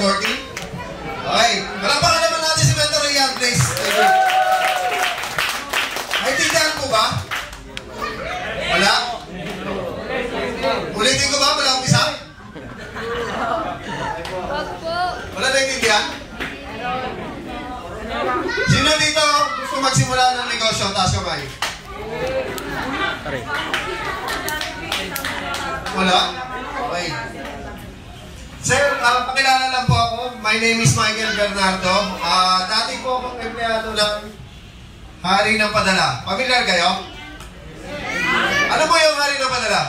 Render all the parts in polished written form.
working? Okay. Palakpakan naman natin si Mentor Rian, please. May tindahan po ba? Wala? Ulitin ko ba? Wala umpisa? Wala na tindahan? Sino dito gusto magsimula ng negosyo? Taas kamay. Wala? Okay. Sir, pakilala lang po ako. My name is Michael Bernardo. Dati po akong empleyado ng Hari ng Padala. Familiar kayo? Ano po yung Hari ng Padala?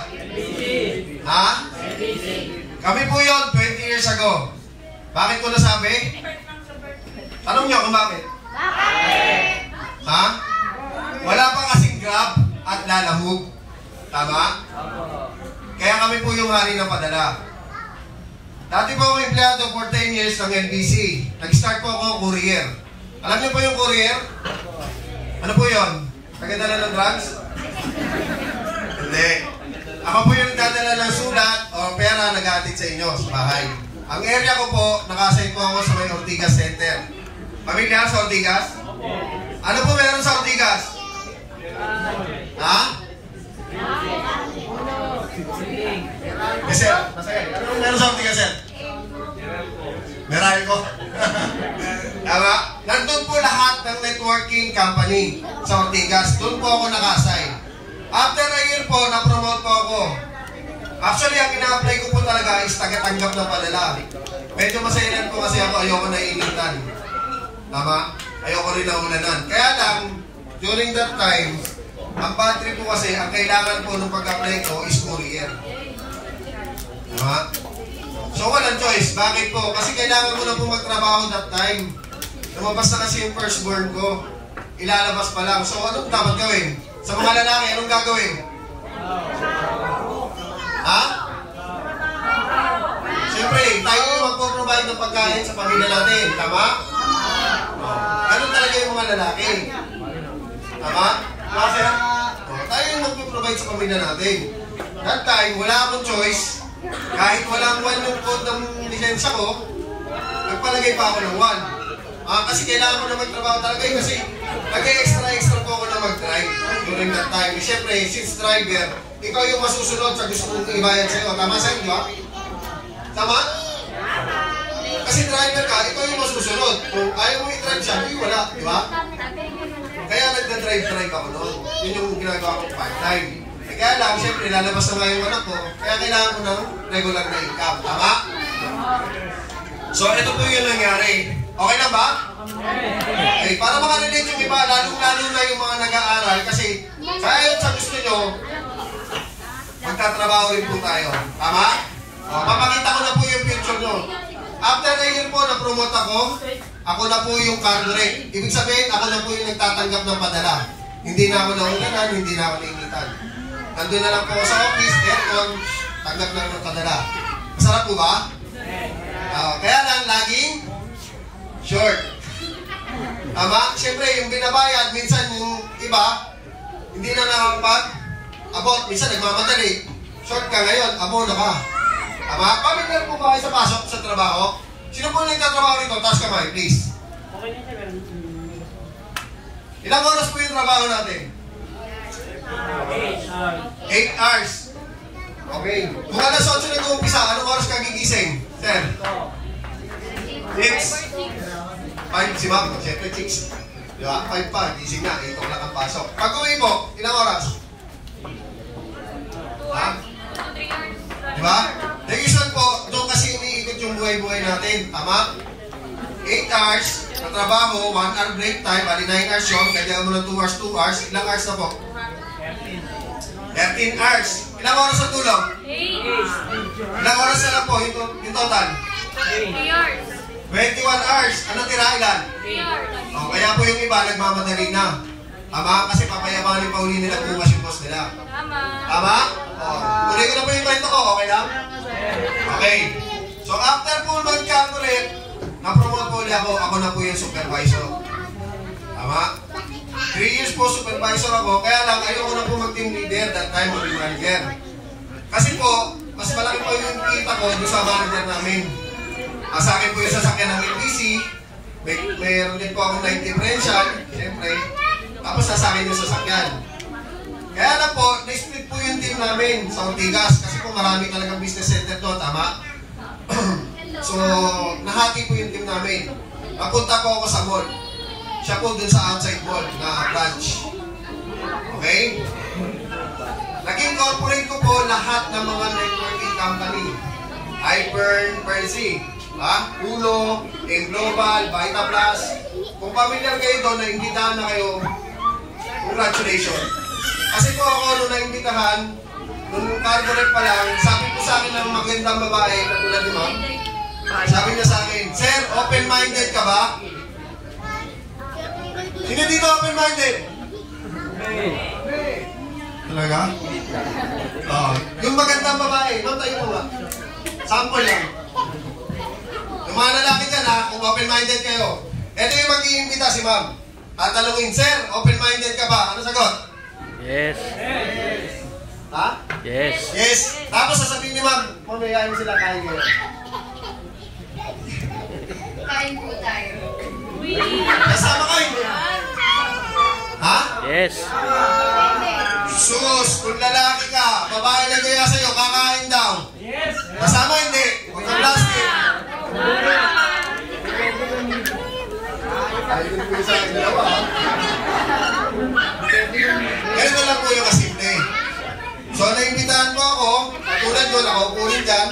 Ha? Kami po yun 20 years ago. Bakit ko nasabi? Tanong nyo kung bakit? Ha? Wala pa kasing Grab at lalahog. Tama? Kaya kami po yung Hari ng Padala. Dati po akong empleyado for 10 years ng NBC. Nag-start po ako courier. Alam niyo po yung courier? Ano po yun? Nagdadala ng drugs? Hindi. Ako po yung nagdadala ng sulat o pera nag-aatid sa inyo sa bahay. Ang area ko po, nakasign po ako sa may Ortigas Center. Pamilyar sa Ortigas? Ano po meron sa Ortigas? Ha? Sir, masaya. Ano po meron sa Ortigas, sir? Meral ko. Tama? Nandun po lahat ng networking company sa Ortigas. Doon po ako nakasign. After a year po, na-promote po ako. Actually, ang ina-apply ko po talaga is taga-tanggap ng padala. Medyo masailan po kasi ako, ayoko na initan. Tama? Ayoko rin na ulanan. Kaya lang, during that time, ang battery po kasi, ang kailangan po nung pag-apply ko is courier. Tama? So, walang choice. Bakit po? Kasi kailangan ko na po magtrabaho that time. Lumabas na kasi yung firstborn ko. Ilalabas pa lang. So, anong dapat gawin? Sa mga lalaki, anong gagawin? Ha? Siyempre, tayo yung magpo-provide ng pagkain sa pamilya natin. Tama? Ganun talaga yung mga lalaki. Tama? Kasi, tayo yung magpo-provide sa pamilya natin. That time, wala akong choice. Kahit walang 1 yung code ng lisensya ko, nagpalagay pa ako ng 1. Kasi kailangan ko na magtrabaho talaga kasi nag-extra po ako na mag-drive during that time. Siyempre, since driver, ikaw yung masusunod sa gusto mong ibayad sa'yo. Tama sa'yo, di ba? Tama? Kasi driver ka, ikaw yung masusunod. Kung ayaw mo i-drive siya, hindi wala, di ba? Kaya nag-drive ako noon. Yun yung ginagawa ko part-time. Kaya lang, siyempre, lalabas na nga yung anak ko, kaya kailangan ko ng regular na income. Tama? So, ito po yung nangyari. Okay na ba? Okay, para makarelate yung iba, lalong-lalo na yung mga nag-aaral, kasi kaya yun sa gusto nyo, magtatrabaho rin po tayo. Tama? Papakita ko na po yung future nyo. After a year po, na-promote ako na po yung cargo rate. Ibig sabihin, ako na po yung nagtatanggap ng padala. Hindi na ako naulanan, hindi na ako nainitan. Nandun na lang po sa office, aircon, tanggap na ng padala. Masarap po ba? Kaya lang, laging short. Tama? Siyempre, yung binabayad, minsan yung iba, hindi na nakakapag-abot. Minsan, nagmamadali. Short ka ngayon, abono ka. Tama? Pamilya po ba kayo sa pasok sa trabaho? Sino po nagtatrabaho rito? Taas kamay, please. Ilang oras po yung trabaho natin? 8 hours. Okay. Kung alas 8 nag-uumpisa, anong oras ka gigising? Sir? 6. 5 si ma'am. Siyempre 6. Diba? 5 pa. Gising na. 8 o'clock ang pasok. Pag uwi mo, ilang oras? Ha? Diba? The reason po, doon kasi iniikot yung buhay-buhay natin. Tama? 8 hours na trabaho, 1 hour break time, bali 9 hours yun, kaya mo ng 2 hours, 2 hours. Ilang hours na po? 13 hours. Ilang oras sa tulog? 8. Ilang oras na lang po yung total? 3 hours. 21 hours. Anong tira ilan? 3 hours. Kaya po yung iba nagmamadali na. Tama? Kasi papayabanin pa uli nila bukas yung boss nila. Tama. Tama? Uli ko na po yung kwento ko. Okay lang? Okay. So after po mag-calculate, na-promote po ulit ako. Ako na po yung supervisor. Tama? 3 years po supervisor ako. Kaya lang ayoko na po mag-team leader that time o manager. Kasi po, mas malaki po yung kita ko doon sa manager namin. Sa akin po yung sasakyan ng LBC. Mayroon din po akong night differential, siyempre. Tapos sa akin yung sasakyan. Kaya lang po, na-split po yung team namin sa Ortigas. Kasi po marami talagang business center doon, tama? So, nahati po yung team namin. Napunta po ako sa mall. Siya po dun sa outside mall na branch. Okay? Naging corporate ko po lahat ng mga networking company. Hypern, Percy, Uno, Global, Vitaplus. Kung familiar kayo doon, naimbitahan na kayo, congratulations. Kasi po ako nung naimbitahan, nung corporate pa lang, sabi po sa akin ng magandang babae, katulad ni ma'am, sabi niya sa akin, Sir, open-minded ka ba? Sino dito open-minded? Talaga? Yung magandang babae, ma'am tayo po ba? Sample lang. Yung mga lalaki dyan ha, kung open-minded kayo, ito yung mag-iimbita si ma'am. Tatanungin, Sir, open-minded ka ba? Ano sagot? Yes. Ha? Yes. Yes. Tapos sasabihin ni ma'am, pamayayin mo sila kain kayo. Kain po tayo. Kasama kayo. Ha? Yes. Sus, kung lalaki ka, babae na gaya sa'yo, kakain daw. Yes. Kasama hindi. Huwag kang plastic. Ganito lang po yung kasimple. So, naimbitahan po ako, tulad doon ako, kunin dyan.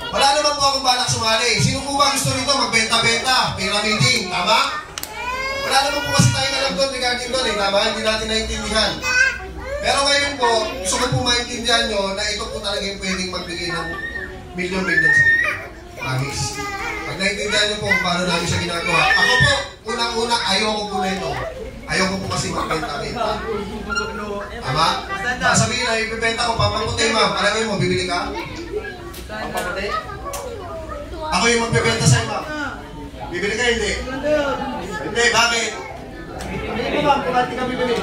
Wala naman po akong balak sumali. Sino po ba gusto nito magbenta-benta, pyramiding, tama? Wala naman po kasi tayo alam doon regarding doon, tama? Hindi natin naintindihan. Pero ngayon po, gusto ko po maintindihan nyo na ito po talaga yung pwedeng magbigay ng milyon-milyon sa inyo. Promise. Pag naintindihan nyo po kung paano namin siya ginagawa. Ako po, unang-una, ayoko po na ito. Ayoko po kasi magbenta-benta. Tama? Sabihin na, ipibenta ko, papaputi ma'am. Alam mo, bibili ka? Papaputi? Ako yung magbibenta sa'yo ma'am. Bibili ka, hindi? Hindi, bakit? Hindi ko ma'am, kung ka bibili.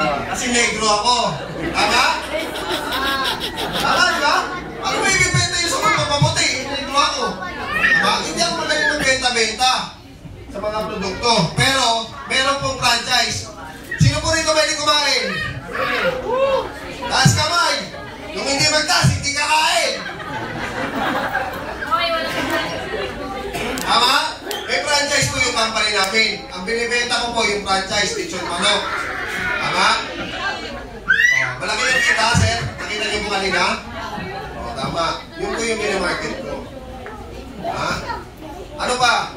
Kasi negro ako. Tama? Tama, di ba? Ako may ibibenta yung sa mga papaputi. Negro ako. Tama? Hindi ako magaling magbenta-benta sa mga produkto. Pero, meron pong franchise. Sino po rito pwede kumain? Taas kamay. Kung hindi magtaas, hindi kakain. Tama? May franchise po yung company namin. Ang binibenta ko po yung franchise, Lechon Manok. Tama? Malaki yung kita, sir. Nakita niyo po kanina? Tama. Yun po yung mini-market ko. Ha? Ano ba?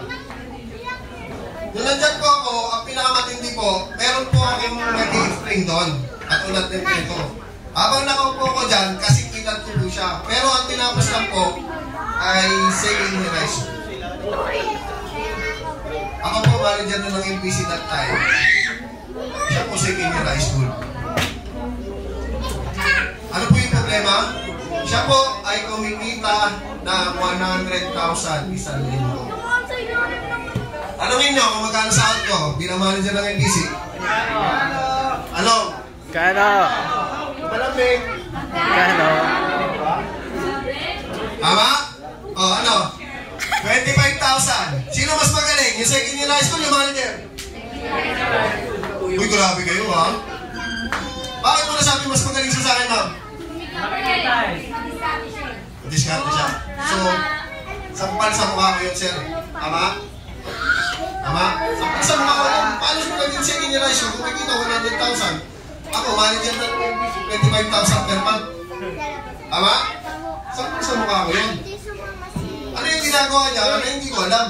Nung nandyan po ako, ang pinakamatindi po, meron po akong nag-i-explain doon. At ulat din ito. Habang nakaupo ko dyan, kasi kitang tulo siya. Pero ang tinapos lang po ay second high school. Ako po, manager na ng LBC that time. Siya po second high school. Ano po yung problema? Siya po ay kumikita na 100,000 isang linggo. Tanungin nyo kung magkano sahod ko bilang manager ng LBC. Ano? Kano? Malamig. Kano? Tama? O, ano? 25,000. Sino mas magaling? Yung second year high school, yung manager? Uy, grabe kayo, ha? Bakit mo nasabi mas magaling siya sa akin, ma'am? Diskarte siya. So, sampal sa mukha ko yun, sir. Tama? Tama? Sampal sa mukha ko yun. Paano siya naging second year high school? Kung may kita 100,000. Ako, manager na 25,000 per month. Tama? Sampal sa mukha ko yun. Ano yung ginagawa niya? Ano yung hindi ko alam?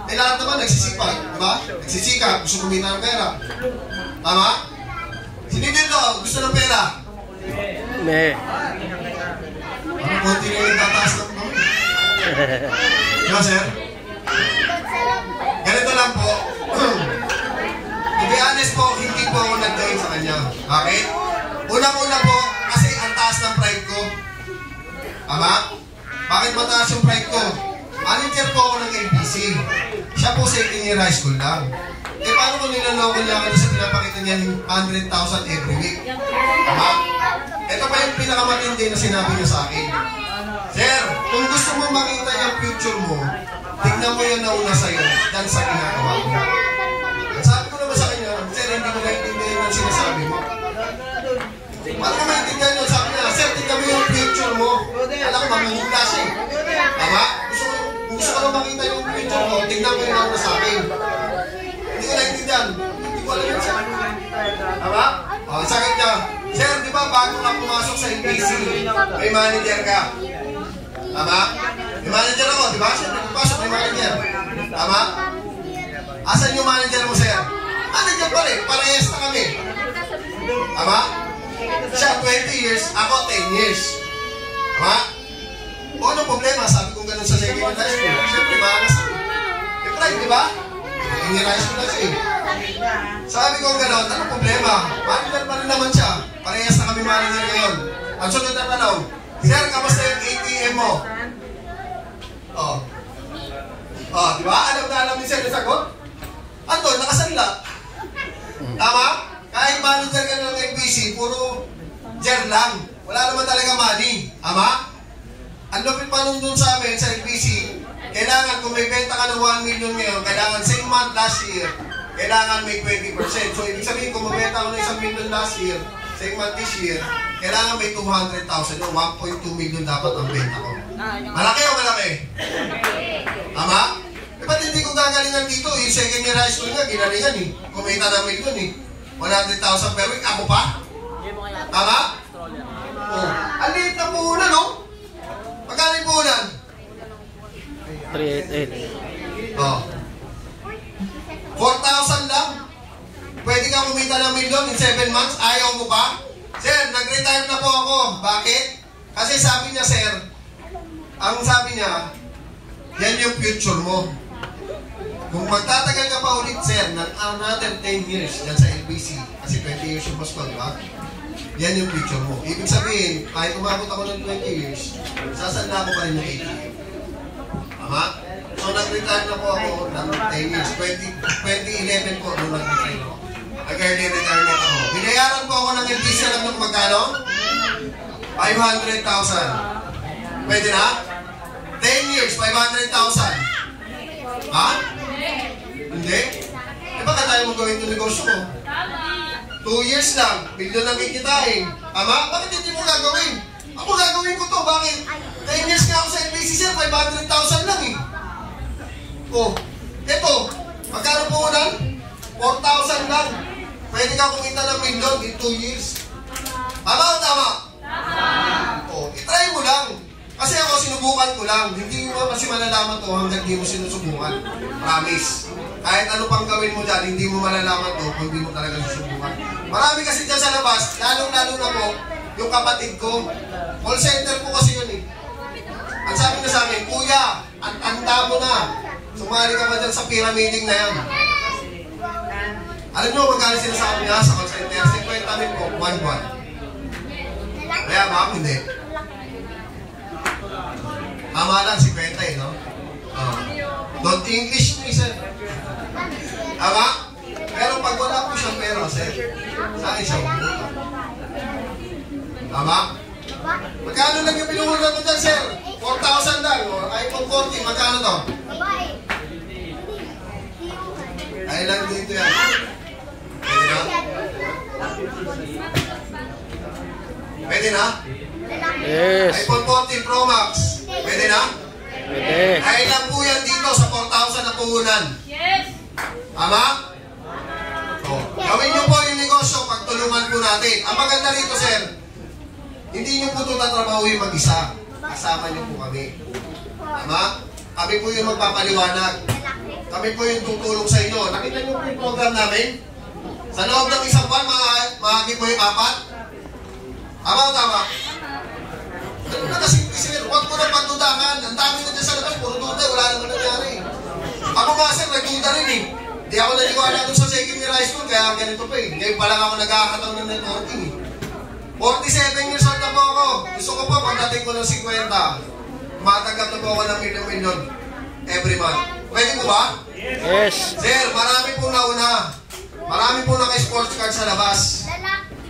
Eh lahat naman nagsisipag, di ba? Nagsisikap, gusto kumita ng pera. Tama? Sino dito gusto ng pera? Ne. Parang konti na yung tataas ng mga. Diba, sir? Ganito lang po. To be honest po, hindi po ako nag-join sa kanya. Bakit? Unang-una po, kasi ang taas ng pride ko. Tama? Bakit mataas yung pride ko? Manager po ako ng LBC. Siya po second year high school lang. Eh paano kung nilaloko niya ako sa pinapakita niya yung 100,000 every week? Tama? Ito pa yung pinakamatindi na sinabi niya sa akin. Sir, kung makita yung future mo, tignan mo yung nauna sa'yo dahil sa ginagawa mo. At sabi ko naman sa kanya, sir, hindi ko naiintindihan yung sinasabi mo. Paano ko maintindihan yun? Sabi niya, sir, tignan mo yung future mo. Alam ko, mamuhula siya eh. Tama? Gusto ko lang makita yung future mo, tignan mo yung nauna sa akin. Hindi ko naiintindihan. Hindi ko alam yun, sir. Tama? O, sa kanya, sir, di ba bago ka pumasok sa NBC, may manager ka? Tama? May manager ako, di ba? Siyempre, pumasok may manager. Tama? Asan yung manager mo, sir? Manager pa rin, parehas na kami. Tama? Siya 20 years, ako 10 years. Tama? O anong problema? Sabi kong ganun sa second high school. Siyempre, maalas ako. E pride, di ba? Hindi high school na siya eh. Sabi kong ganun, anong problema? Manager pa rin naman siya. Parehas na kami manager ngayon. Ang sunod na tanong, sir, kamusta yung ATM mo? Di ba? Alam na alam ni sir na sagot? Ando, nakasanla. Tama? Kahit manager ka ng NBC, puro jer lang. Wala naman talaga money. Tama? Ang lupit pa nung dun sa amin sa NBC, kailangan kung may benta ka ng 1 million ngayon, kailangan same month last year, kailangan may 20%. So, ibig sabihin, kung mabenta ko ng 1 million last year, same month this year, kailangan may 200,000 o 1.2 million dapat ang benta ko. Malaki o malaki? Tama? E ba't hindi ko gagalingan dito? Yung second year high school nga, ginalingan eh. Kumita na million eh. 100,000 per week. Ako pa? Tama? Ang liit na puhunan, no? Magkano yung puhunan? 388. 4,000 lang. Pwede ka kumita ng million in 7 months. Ayaw mo pa? Sir, nag-retire na po ako. Bakit? Kasi sabi niya, sir, ang sabi niya, yan yung future mo. Kung magtatagal ka pa ulit, sir, ng another 10 years yan sa LBC, kasi 20 years yung boss ko, di ba? Yan yung future mo. Ibig sabihin, kahit umabot ako ng 20 years, sasanda ko pa rin yung ATM. Tama? So, nag-retire na po ako ng 10 years. 2011 po nung nag-retire ako. Nag-early retirement ako. Binayaran po ako ng LBC, alam nyo kung magkano? 500,000. Pwede na? 10 years, 500,000. Ha? Hindi? Eh baka tayo mag-gawin itong negosyo mo? 2 years lang, bilyon lang kikitain. Tama? Bakit hindi mo gagawin? Ako gagawin ko to, bakit? 10 years nga ako sa NBC, sir, 500,000 lang eh. Oh, eto, magkano po unan? 4,000 lang. Pwede ka kumita ng milyon in 2 years. Tama o tama? Tama. Oh, itry mo lang. Kasi ako, sinubukan ko lang. Hindi mo kasi malalaman to hanggang di mo sinusubukan. Promise. Kahit ano pang gawin mo dyan, hindi mo malalaman to kung hindi mo talaga susubukan. Marami kasi dyan sa labas, lalong-lalo na po, yung kapatid ko. Call center po kasi yun eh. Ang sabi niya sa akin, kuya, ang tanda mo na. Sumali ka ba dyan sa pyramiding na yan? Alam nyo, magkano sinasabi niya sa call center? 50,000 po, 1 buwan. Kaya ma'am, hindi. Tama lang, 50 eh, no? Don't English me, sir. Tama? Pero pag wala po siyang pera, sir, sa akin siya umuha. Tama? Magkano lang yung pinuhunan ko dyan, sir? 4,000 lang, o iPhone 14, magkano to? Ay lang dito yan. Pwede na? Pwede na? Yes. iPhone 14 Pro Max. Pwede na? Pwede. Ay lang po yan dito sa 4,000 na puhunan. Yes! Tama? O, gawin nyo po yung negosyo, pagtulungan po natin. Ang maganda rito, sir, hindi nyo po ito tatrabahuin mag-isa. Kasama nyo po kami. Tama? Kami po yung magpapaliwanag. Kami po yung tutulong sa inyo. Nakita nyo po yung program namin? Sa loob ng isang buwan, mahagi po yung 4. Tama o tama? Ano na kasi, sir, huwag mo na pagdudahan. Ang dami na dyan sa labas, puro duda, wala naman nangyari. Ako nga, sir, nagduda rin eh. Hindi ako naniwala doon sa second year high school, kaya ganito pa eh. Ngayon pa lang ako nagkakataon ng networking eh. 47 years old na po ako. Gusto ko po, pagdating ko ng 50, matanggap na po ako ng milyon-milyon every month. Pwede po ba? Yes. Sir, marami po nauna. Marami po naka-sports card sa labas.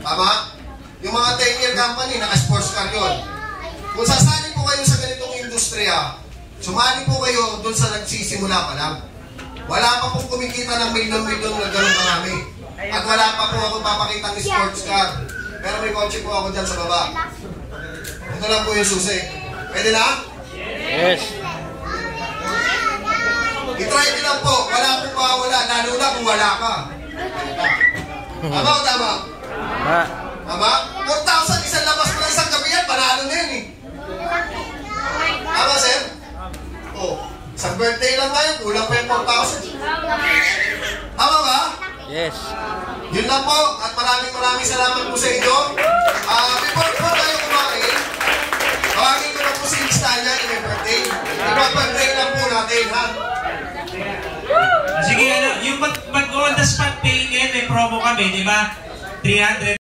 Tama? Yung mga 10-year company, naka-sports card yun. Kung sasali po kayo sa ganitong industriya, Sumali po kayo doon sa nagsisimula pa lang. Wala pa pong kumikita ng milyon-milyon na gano'ng karami. At wala pa po ako papakita ng sports car. Pero may kotse po ako dyan sa baba. Ito lang po yung susi. Pwede na? Yes. I-try nyo lang po. Wala pong mawawala. Lalo na kung wala ka. Tama o tama? Ha. Tama? 4,000 isang labas mo lang isang gabi yan. Panalo na yun eh. Tama, sir? Oh, isang birthday lang ngayon. Kulang pa yung 4,000. Tama ba? Yes. Yun lang po. At maraming salamat po sa inyo. Before po tayo kumain, tawagin ko na po si Miss Tanya in my birthday. Ipag-birthday lang po natin, ha? Sige, ano, yung mag-on the spot paying, may promo kami, di ba? 300